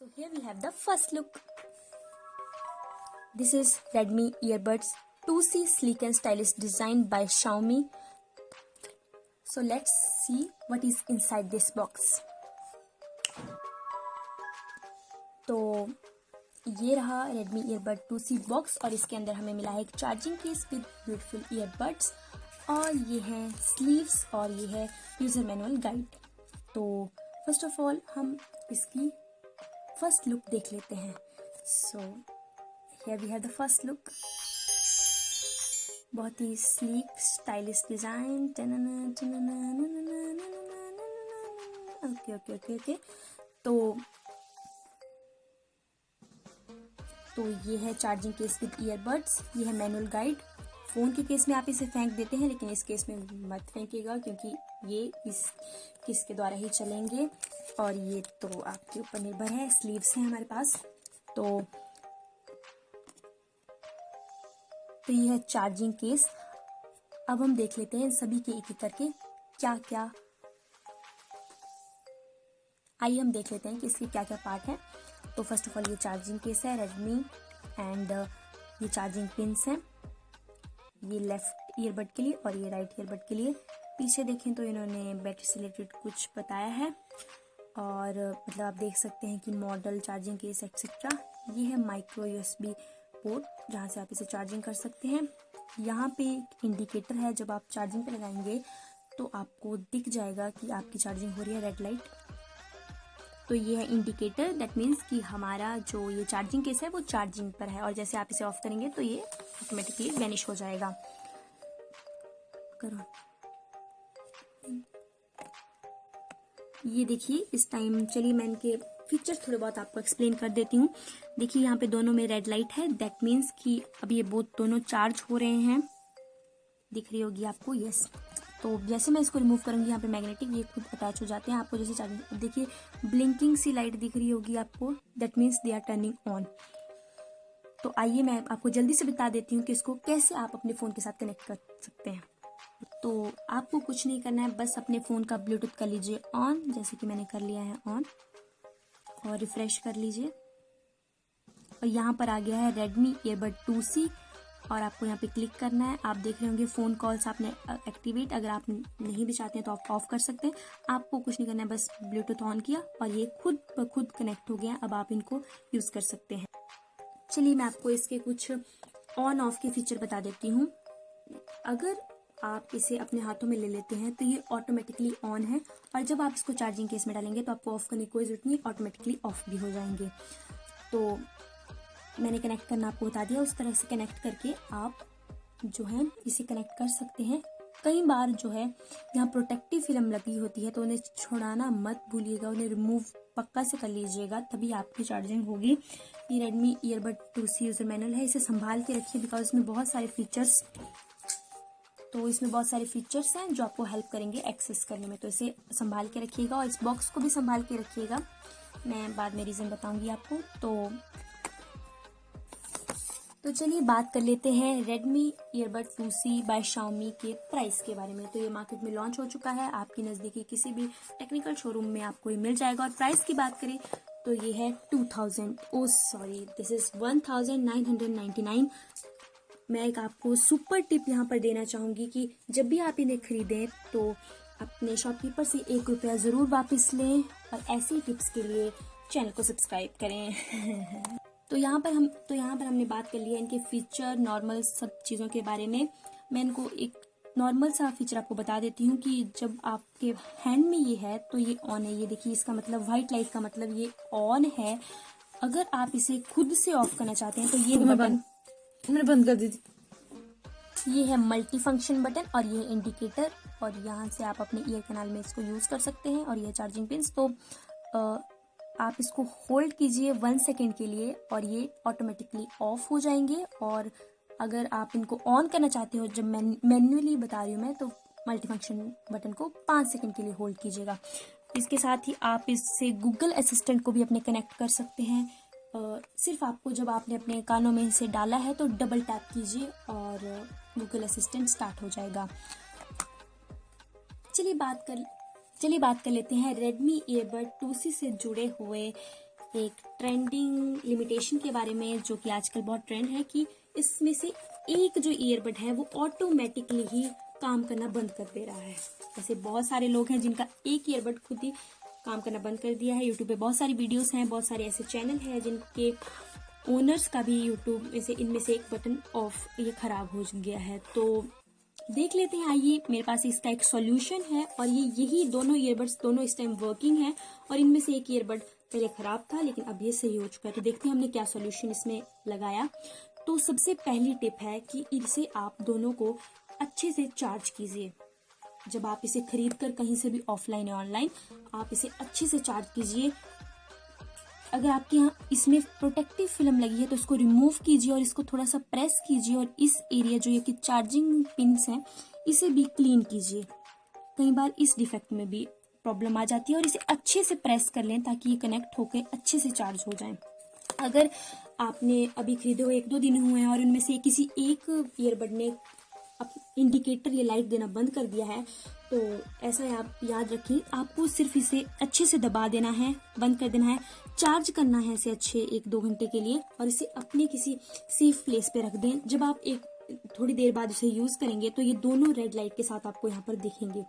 So here we have the first look. This is Redmi earbuds 2C sleek and stylish designed by Xiaomi. So let's see what is inside this box. तो ये रहा Redmi earbud 2C box और इसके अंदर हमें मिला है एक charging case with beautiful earbuds और ये है स्लीव्स और ये है यूजर मैनुअल गाइड। तो फर्स्ट ऑफ ऑल हम इसकी फर्स्ट लुक देख लेते हैं। So here we have the first look. बहुत ही sleek stylish design. Okay okay okay okay. तो ये है चार्जिंग केस विद ईयरबड्स, ये है मैनुअल गाइड। फ़ोन के केस में आप इसे फेंक देते हैं लेकिन इस केस में मत फेंकिएगा क्योंकि ये इस केस के द्वारा ही चलेंगे और ये तो आपके ऊपर निर्भर है। स्लीव्स हैं हमारे पास। तो ये है चार्जिंग केस। अब हम देख लेते हैं सभी के एक एक करके क्या क्या। आइए हम देख लेते हैं कि इसके क्या क्या पार्ट हैं। तो फर्स्ट ऑफ ऑल ये चार्जिंग केस है रेडमी एंड ये चार्जिंग पिंस हैं, ये लेफ्ट ईयरबड के लिए और ये राइट ईयरबड के लिए। पीछे देखें तो इन्होंने बैटरी से रिलेटेड कुछ बताया है और मतलब आप देख सकते हैं कि मॉडल, चार्जिंग केस एक्सेट्रा। ये है माइक्रो यूएसबी पोर्ट जहाँ से आप इसे चार्जिंग कर सकते हैं। यहाँ पे एक इंडिकेटर है, जब आप चार्जिंग पे लगाएंगे तो आपको दिख जाएगा कि आपकी चार्जिंग हो रही है, रेड लाइट। तो ये है इंडिकेटर, दैट मीन्स कि हमारा जो ये चार्जिंग केस है वो चार्जिंग पर है और जैसे आप इसे ऑफ करेंगे तो ये ऑटोमेटिकली वैनिश हो जाएगा। करो ये देखिए इस टाइम। चलिए मैं इनके फीचर्स थोड़े बहुत आपको एक्सप्लेन कर देती हूँ। देखिए यहाँ पे दोनों में रेड लाइट है, दैट मीन्स कि अब ये बोथ दोनों चार्ज हो रहे हैं। दिख रही होगी आपको, यस। तो जैसे मैं इसको रिमूव करूंगी यहाँ पे मैग्नेटिक ये खुद अटैच हो जाते हैं आपको। जैसे चार्जिंग देखिए ब्लिंकिंग सी लाइट दिख रही होगी आपको, that means they are turning on. तो आइए मैं आपको जल्दी से बता देती हूँ कि इसको कैसे आप अपने फ़ोन के साथ कनेक्ट कर सकते हैं। तो आपको कुछ नहीं करना है, बस अपने फ़ोन का ब्लूटूथ कर लीजिए ऑन, जैसे कि मैंने कर लिया है ऑन, और रिफ्रेश कर लीजिए और यहाँ पर आ गया है रेडमी ईयरबड 2C और आपको यहाँ पे क्लिक करना है। आप देख रहे होंगे फ़ोन कॉल्स आपने एक्टिवेट, अगर आप नहीं भी चाहते हैं तो आप ऑफ कर सकते हैं। आपको कुछ नहीं करना है, बस ब्लूटूथ ऑन किया और ये खुद ब खुद कनेक्ट हो गया। अब आप इनको यूज़ कर सकते हैं। चलिए मैं आपको इसके कुछ ऑन ऑफ के फीचर बता देती हूँ। अगर आप इसे अपने हाथों में ले लेते हैं तो ये ऑटोमेटिकली ऑन है और जब आप इसको चार्जिंग केस में डालेंगे तो आपको ऑफ करने की कोई ज़रूरत नहीं, ऑटोमेटिकली ऑफ भी हो जाएंगे। तो मैंने कनेक्ट करना आपको बता दिया, उस तरह से कनेक्ट करके आप जो है इसे कनेक्ट कर सकते हैं। कई बार जो है यहाँ प्रोटेक्टिव फिल्म लगी होती है तो उन्हें छुड़ाना मत भूलिएगा, उन्हें रिमूव पक्का से कर लीजिएगा, तभी आपकी चार्जिंग होगी। ये Redmi earbud 2C user manual है, इसे संभाल के रखिए बिकॉज इसमें बहुत सारे फीचर्स हैं जो आपको हेल्प करेंगे एक्सेस करने में। तो इसे संभाल के रखिएगा और इस बॉक्स को भी संभाल के रखिएगा, मैं बाद में रीज़न बताऊंगी आपको। तो चलिए बात कर लेते हैं Redmi earbud 2C by Xiaomi के प्राइस के बारे में। तो ये मार्केट में लॉन्च हो चुका है, आपकी नज़दीकी किसी भी टेक्निकल शोरूम में आपको ये मिल जाएगा। और प्राइस की बात करें तो ये है 1999। मैं एक आपको सुपर टिप यहाँ पर देना चाहूँगी कि जब भी आप इन्हें खरीदें तो अपने शॉपकीपर से ₹1 ज़रूर वापस लें और ऐसी टिप्स के लिए चैनल को सब्सक्राइब करें। तो यहाँ पर हमने बात कर ली है इनके फीचर, नॉर्मल सब चीज़ों के बारे में। मैं इनको एक नॉर्मल सा फीचर आपको बता देती हूँ कि जब आपके हैंड में ये है तो ये ऑन है। ये देखिए इसका मतलब व्हाइट लाइट का मतलब ये ऑन है। अगर आप इसे खुद से ऑफ करना चाहते हैं तो ये बटन मैंने बंद कर दी थी। ये है मल्टी फंक्शन बटन और ये इंडिकेटर और यहाँ से आप अपने ईयर कैनाल में इसको यूज़ कर सकते हैं। और ये चार्जिंग पिंस। तो आप इसको होल्ड कीजिए 1 सेकेंड के लिए और ये ऑटोमेटिकली ऑफ हो जाएंगे। और अगर आप इनको ऑन करना चाहते हो, जब मैन्युअली बता रही हूँ मैं, तो मल्टी फंक्शन बटन को 5 सेकेंड के लिए होल्ड कीजिएगा। इसके साथ ही आप इससे गूगल असिस्टेंट को भी अपने कनेक्ट कर सकते हैं। सिर्फ आपको जब आपने अपने कानों में इसे डाला है तो डबल टैप कीजिए और गूगल असिस्टेंट स्टार्ट हो जाएगा। चलिए बात कर लेते हैं Redmi earbud 2C से जुड़े हुए एक ट्रेंडिंग लिमिटेशन के बारे में, जो कि आजकल बहुत ट्रेंड है कि इसमें से एक जो ईयरबड है वो ऑटोमेटिकली ही काम करना बंद कर दे रहा है। ऐसे बहुत सारे लोग हैं जिनका एक ईयरबड खुद ही काम करना बंद कर दिया है। यूट्यूब पे बहुत सारी वीडियोस हैं, बहुत सारे ऐसे चैनल हैं जिनके ओनर्स का भी यूट्यूब में से इनमें से एक बटन ऑफ ये खराब हो गया है। तो देख लेते हैं, आइए। मेरे पास इसका एक सॉल्यूशन है और यही दोनों ईयरबड्स दोनों इस टाइम वर्किंग है और इनमें से एक ईयरबड पहले खराब था लेकिन अब ये सही हो चुका है। तो देखते हैं हमने क्या सॉल्यूशन इसमें लगाया। तो सबसे पहली टिप है कि इसे आप दोनों को अच्छे से चार्ज कीजिए। जब आप इसे खरीद कर कहीं से भी ऑफलाइन या ऑनलाइन, आप इसे अच्छे से चार्ज कीजिए। अगर आपके यहाँ इसमें प्रोटेक्टिव फिल्म लगी है तो इसको रिमूव कीजिए और इसको थोड़ा सा प्रेस कीजिए और इस एरिया जो ये कि चार्जिंग पिंस हैं इसे भी क्लीन कीजिए। कई बार इस डिफेक्ट में भी प्रॉब्लम आ जाती है और इसे अच्छे से प्रेस कर लें ताकि ये कनेक्ट होकर अच्छे से चार्ज हो जाए। अगर आपने अभी खरीदे हुए 1-2 दिन हुए हैं और उनमें से किसी एक ईयरबड ने इंडिकेटर या लाइट देना बंद कर दिया है तो ऐसा है, आप याद रखें, आपको सिर्फ इसे अच्छे से दबा देना है, बंद कर देना है, चार्ज करना है इसे अच्छे 1-2 घंटे के लिए और इसे अपने किसी सेफ प्लेस पे रख दें। जब आप थोड़ी देर बाद इसे यूज करेंगे तो ये दोनों रेड लाइट के साथ आपको यहाँ पर दिखेंगे।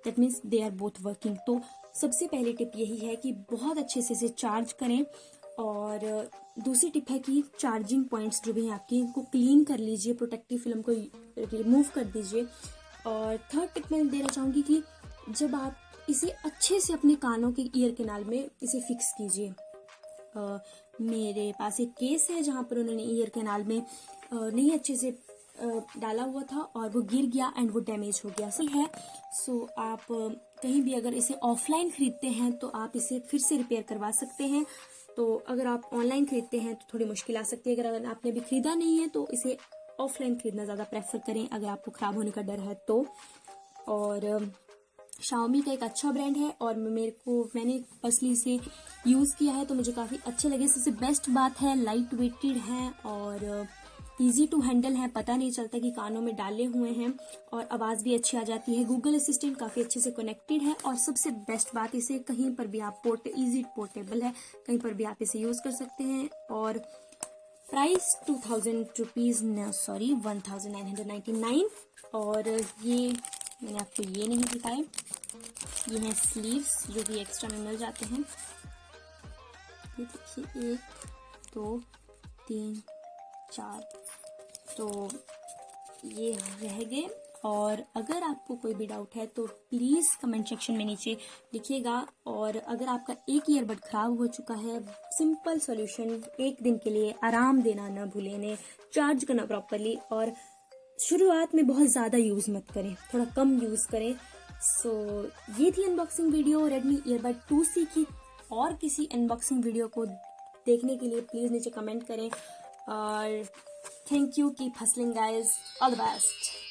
That means they are both working. तो सबसे पहली टिप यही है कि बहुत अच्छे से इसे चार्ज करें। और दूसरी टिप है कि चार्जिंग पॉइंट्स जो भी हैं आपकी, इनको क्लीन कर लीजिए, प्रोटेक्टिव फिल्म को रिमूव कर दीजिए। और थर्ड टिप मैं देना चाहूँगी कि जब आप इसे अच्छे से अपने कानों के ईयर कैनाल में इसे फिक्स कीजिए। मेरे पास एक केस है जहाँ पर उन्होंने ईयर कैनाल में नहीं अच्छे से डाला हुआ था और वो गिर गया एंड वो डैमेज हो गया। सही है। सो आप कहीं भी अगर इसे ऑफलाइन खरीदते हैं तो आप इसे फिर से रिपेयर करवा सकते हैं। तो अगर आप ऑनलाइन खरीदते हैं तो थोड़ी मुश्किल आ सकती है। अगर आपने अभी खरीदा नहीं है तो इसे ऑफलाइन खरीदना ज़्यादा प्रेफर करें अगर आपको ख़राब होने का डर है तो। और शाओमी का एक अच्छा ब्रांड है और मैंने पर्सनली इसे यूज़ किया है तो मुझे काफ़ी अच्छे लगे। सबसे बेस्ट बात है लाइट वेटेड है और इजी टू हैंडल है, पता नहीं चलता कि कानों में डाले हुए हैं और आवाज़ भी अच्छी आ जाती है। गूगल असिस्टेंट काफ़ी अच्छे से कनेक्टेड है और सबसे बेस्ट बात, इसे कहीं पर भी आप इजी पोर्टेबल है, कहीं पर भी आप इसे यूज़ कर सकते हैं। और प्राइस 2000 रुपीज़, सॉरी 1999। और ये मैंने आपको ये नहीं दिखाए, ये हैं स्लीव्स जो भी एक्स्ट्रा में मिल जाते हैं। ये देखिए 1 2 3 4, तो ये रह गए। और अगर आपको कोई भी डाउट है तो प्लीज़ कमेंट सेक्शन में नीचे लिखिएगा। और अगर आपका एक ईयरबड खराब हो चुका है, सिंपल सॉल्यूशन, 1 दिन के लिए आराम देना ना भूलें, ने चार्ज करना प्रॉपरली और शुरुआत में बहुत ज़्यादा यूज़ मत करें, थोड़ा कम यूज़ करें। सो ये थी unboxing video Redmi Earbud 2C की। और किसी अनबॉक्सिंग वीडियो को देखने के लिए प्लीज़ नीचे कमेंट करें और thank you, keep hustling guys, all the best.